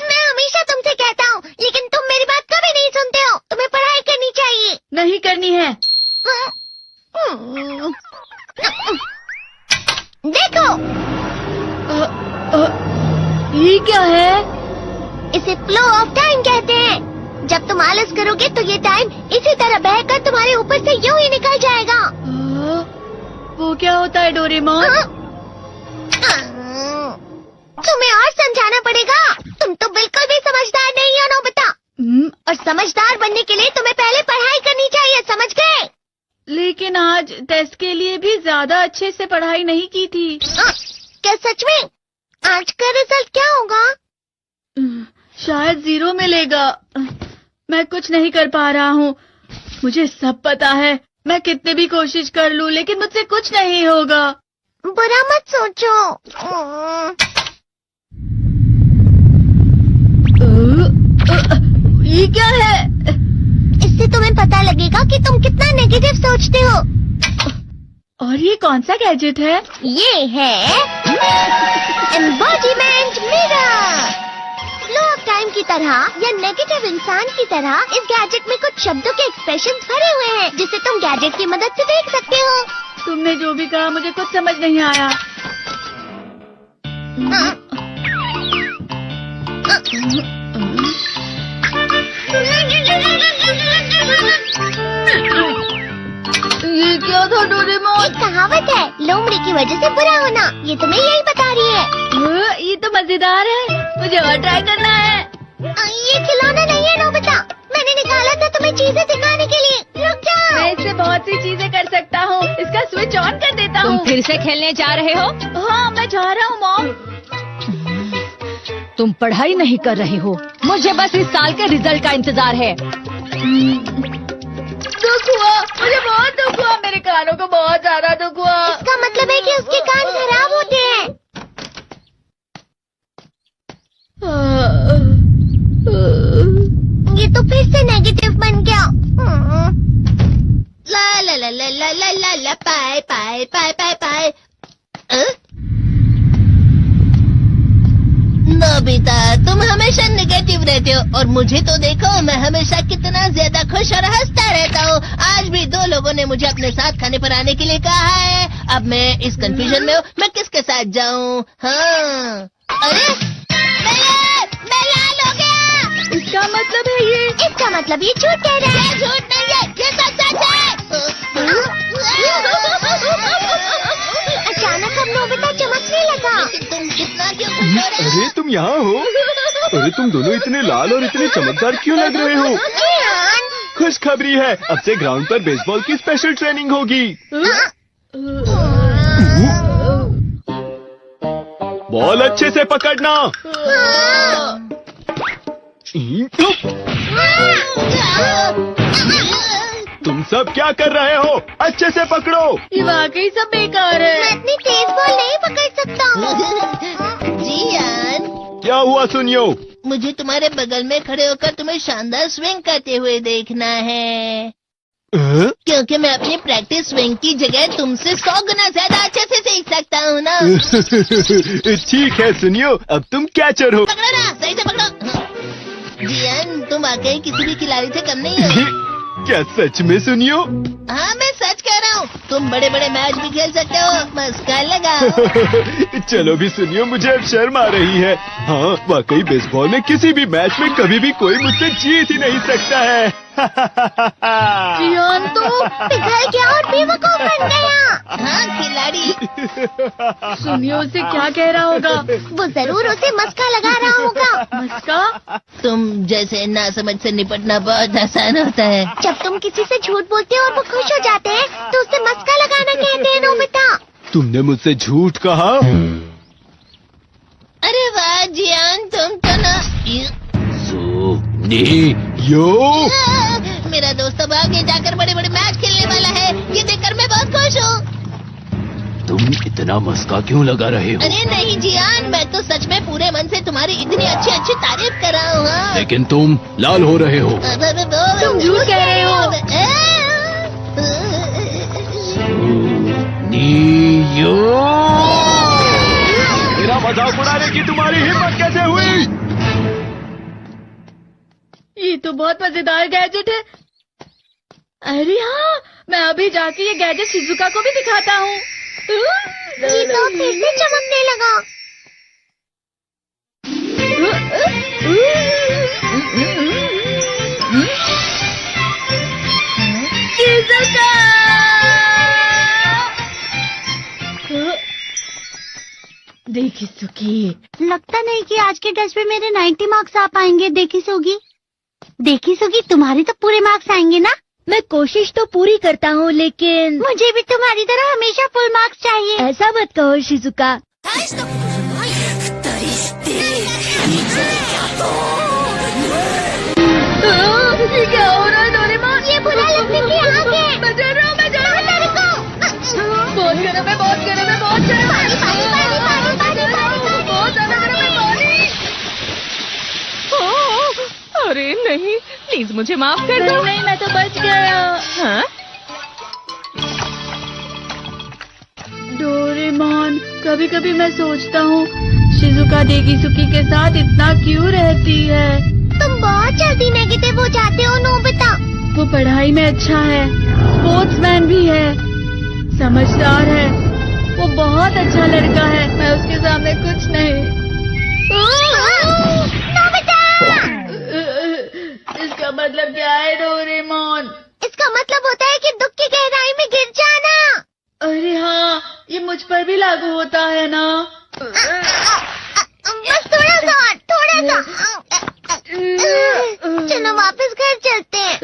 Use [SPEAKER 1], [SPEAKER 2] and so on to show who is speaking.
[SPEAKER 1] मैं हमेशा तुमसे कहता हूँ, लेकिन तुम मेरी बात कभी नहीं सुनते हो। तुम्हें पढ़ाई करनी चाहिए।
[SPEAKER 2] नहीं करनी है।
[SPEAKER 1] देखो,
[SPEAKER 2] ये क्या है?
[SPEAKER 1] इसे फ्लो ऑफ टाइम कहते हैं। जब तुम आलस करोगे तो ये टाइम इसी तरह बहकर तुम्हारे ऊपर से यूं ही निकल जाएगा।
[SPEAKER 2] वो क्या होता है डोरेमोन?
[SPEAKER 1] तुम्हें और समझाना पड़ेगा। तुम तो बिल्कुल भी समझदार नहीं हो नोबिता। और समझदार बनने के लिए तुम्हें पहले पढ़ाई करनी चाहिए, समझ गए?
[SPEAKER 2] लेकिन आज टेस्ट के लिए भी ज्यादा अच्छे से पढ़ाई नहीं की थी।
[SPEAKER 1] क्या सच में? आज का रिजल्ट क्या होगा?
[SPEAKER 2] शायद 0 मिलेगा। मैं कुछ नहीं कर पा रहा हूँ। मुझे सब पता है। मैं कितने भी कोशिश कर लूँ, लेकिन मुझसे कुछ नहीं होगा।
[SPEAKER 1] बुरा मत सोचो।
[SPEAKER 2] ये क्या है?
[SPEAKER 1] इससे तुम्हें पता लगेगा कि तुम कितना नेगेटिव सोचते हो।
[SPEAKER 2] और ये कौन सा गैजेट है?
[SPEAKER 1] ये है embodiment mirror. Flow of time की तरह या नेगेटिव इंसान की तरह इस गैजेट में कुछ शब्दों के एक्सप्रेशन भरे हुए हैं, जिसे तुम गैजेट की मदद से देख सकते हो।
[SPEAKER 2] तुमने जो भी कहा मुझे कुछ समझ नहीं आया। ये क्या था डोरेमोन?
[SPEAKER 1] एक कहावत है, लोमड़ी की वजह से बुरा होना। ये तुम्हें यही बता रही है।
[SPEAKER 2] ये तो मजेदार है। मुझे और ट्राई करना है।
[SPEAKER 1] ये खिलौना नहीं है नोबिता। मैंने निकाला था तुम्हें चीजें सिखाने के लिए। रुक जाओ।
[SPEAKER 2] मैं इससे बहुत सी चीजें कर सकता हूँ। इसका स्विच ऑन कर देता हूँ।
[SPEAKER 3] तुम फिर से खेलने जा रहे हो?
[SPEAKER 2] हाँ, मैं जा रहा हूँ मॉम।
[SPEAKER 3] तुम पढ़ाई नहीं कर रहे हो। मुझे बस इस साल के रिजल्ट का इंतजार है।
[SPEAKER 2] दुख हुआ, मुझे बहुत दुख हुआ। मेरे कानों को बहुत ज्यादा दुख हुआ।
[SPEAKER 1] इसका मतलब है कि उसके कान खराब होते हैं। ये तो फिर से नेगेटिव बन गया। ला ला ला ला ला ला ला ला पाए पाए पाए पाए पाए। नोबिता, तुम हमेशा नेगेटिव रहते हो और मुझे तो देखो, मैं हमेशा कितना ज्यादा खुश और हंसता रहता हूँ। आज भी 2 लोगों ने मुझे अपने साथ खाने पर आने के लिए कहा है। अब मैं इस कंफ्यूजन में हूँ, मैं किसके साथ जाऊँ? हाँ, अरे मैं लाल हो गया।
[SPEAKER 2] इसका मतलब है ये?
[SPEAKER 1] इसका मतलब ये झूठ कह रहा है। झूठ नहीं है, ये सच है। अचानक अब नोबिता चमकने लगा। तुम कितना क्यों खुश हो रहे हो?
[SPEAKER 4] अरे तुम यहाँ हो? अरे तुम दोनों इतने लाल और इतने चमकदार क्यों लग रहे हो? खुशखबरी है, अब से ग्राउंड पर बेसबॉल की स्पेशल ट्रेनिंग होगी। बॉल अच्छे से पकड़ना। तुम सब क्या कर रहे हो? अच्छे से पकड़ो।
[SPEAKER 2] ये वाकई सब बेकार
[SPEAKER 1] मैं
[SPEAKER 2] है।
[SPEAKER 1] इतनी तेज बॉल नहीं पकड़ सकता हूँ। जियान,
[SPEAKER 4] क्या हुआ सुनियो?
[SPEAKER 1] मुझे तुम्हारे बगल में खड़े होकर तुम्हें शानदार स्विंग करते हुए देखना है, क्योंकि मैं अपनी प्रैक्टिस स्विंग की जगह तुमसे 100 गुना ज्यादा अच्छे से सीख सकता हूँ ना।
[SPEAKER 4] ठीक है सुनियो, अब तुम कैचर हो।
[SPEAKER 1] पकड़ो ना, सही से पकड़ो। जियान, तुम वाकई किसी भी खिलाड़ी से कम नहीं हो।
[SPEAKER 4] क्या सच में सुनियो?
[SPEAKER 1] हाँ, मैं सच कह रहा हूँ। तुम बड़े बड़े मैच भी खेल सकते हो, मस्का लगाओ।
[SPEAKER 4] चलो भी सुनियो, मुझे अब शर्म आ रही है। हाँ, वाकई बेसबॉल में किसी भी मैच में कभी भी कोई मुझसे जीत ही नहीं सकता है।
[SPEAKER 2] जियान तो
[SPEAKER 1] पिघल गया और बेवकूफ बन गया। हाँ, खिलाड़ी।
[SPEAKER 2] सुनियो उसे क्या कह रहा होगा?
[SPEAKER 1] वो जरूर उसे मस्का लगा रहा होगा।
[SPEAKER 2] मस्का?
[SPEAKER 1] तुम जैसे नासमझ से निपटना बहुत आसान होता है। जब तुम किसी से झूठ बोलते हो और वो खुश हो जाते हैं, तो उसे मस्का लगाना कहते हैं नोबिता।
[SPEAKER 4] तुमने मुझसे झूठ कहा?
[SPEAKER 1] अरे वाह जियान, तुम तो ना।
[SPEAKER 4] यो
[SPEAKER 1] मेरा दोस्त अब आगे जाकर बड़े बड़े मैच खेलने वाला है। ये देखकर मैं बहुत खुश हूँ।
[SPEAKER 4] तुम इतना मस्का क्यों लगा रहे हो?
[SPEAKER 1] अरे नहीं जियान, मैं तो सच में पूरे मन से तुम्हारी इतनी अच्छी अच्छी तारीफ कर रहा हूँ। हाँ।
[SPEAKER 4] लेकिन तुम लाल हो रहे हो।
[SPEAKER 1] तुम
[SPEAKER 2] झूठ कह रहे हो।
[SPEAKER 4] नियो, मेरा मजाक उड़ाने की तुम्हारी हिम्मत कैसे हुई?
[SPEAKER 2] ये तो बहुत मजेदार गैजेट है। अरे हाँ, मैं अभी जाके ये गैजेट शिजुका को भी दिखाता हूँ।
[SPEAKER 1] जी तो फिर से चमकने लगा।
[SPEAKER 2] शिजुका! देखी सुकी,
[SPEAKER 1] लगता नहीं कि आज के टेस्ट में मेरे 90 मार्क्स आ पाएंगे। देखी सोगी तुम्हारे तो पूरे मार्क्स आएंगे ना?
[SPEAKER 3] मैं कोशिश तो पूरी करता हूँ, लेकिन
[SPEAKER 1] मुझे भी तुम्हारी तरह हमेशा फुल मार्क्स चाहिए।
[SPEAKER 3] ऐसा मत कहो शिजुका।
[SPEAKER 2] ये क्या हो रहा है डोरेमोन?
[SPEAKER 1] ये बुरा लगने की आग है।
[SPEAKER 2] मैं डर रहा हूँ, मैं डर रहा हूँ। बहुत गर्म है, बहुत गर्म है, बहुत गर्म है। बहुत ज्यादा गर्म है पानी।
[SPEAKER 3] अरे नहीं, प्लीज मुझे माफ कर दो।
[SPEAKER 2] नहीं, मैं तो बच गया।
[SPEAKER 3] हाँ?
[SPEAKER 2] डोरेमोन, कभी कभी मैं सोचता हूँ शिजुका डेगिसुकी के साथ इतना क्यों रहती है।
[SPEAKER 1] तुम बहुत जल्दी नेगेटिव हो जाते हो नोबिता।
[SPEAKER 2] वो पढ़ाई में अच्छा है, स्पोर्ट्समैन भी है, समझदार है। वो बहुत अच्छा लड़का है। मैं उसके सामने कुछ नहीं।
[SPEAKER 1] नोबिता!
[SPEAKER 2] इसका मतलब क्या है डोरेमोन?
[SPEAKER 1] इसका मतलब होता है कि दुख की गहराई में गिर जाना।
[SPEAKER 2] अरे हाँ, ये मुझ पर भी लागू होता है ना।
[SPEAKER 1] बस थोड़ा सा। चलो वापस घर चलते हैं।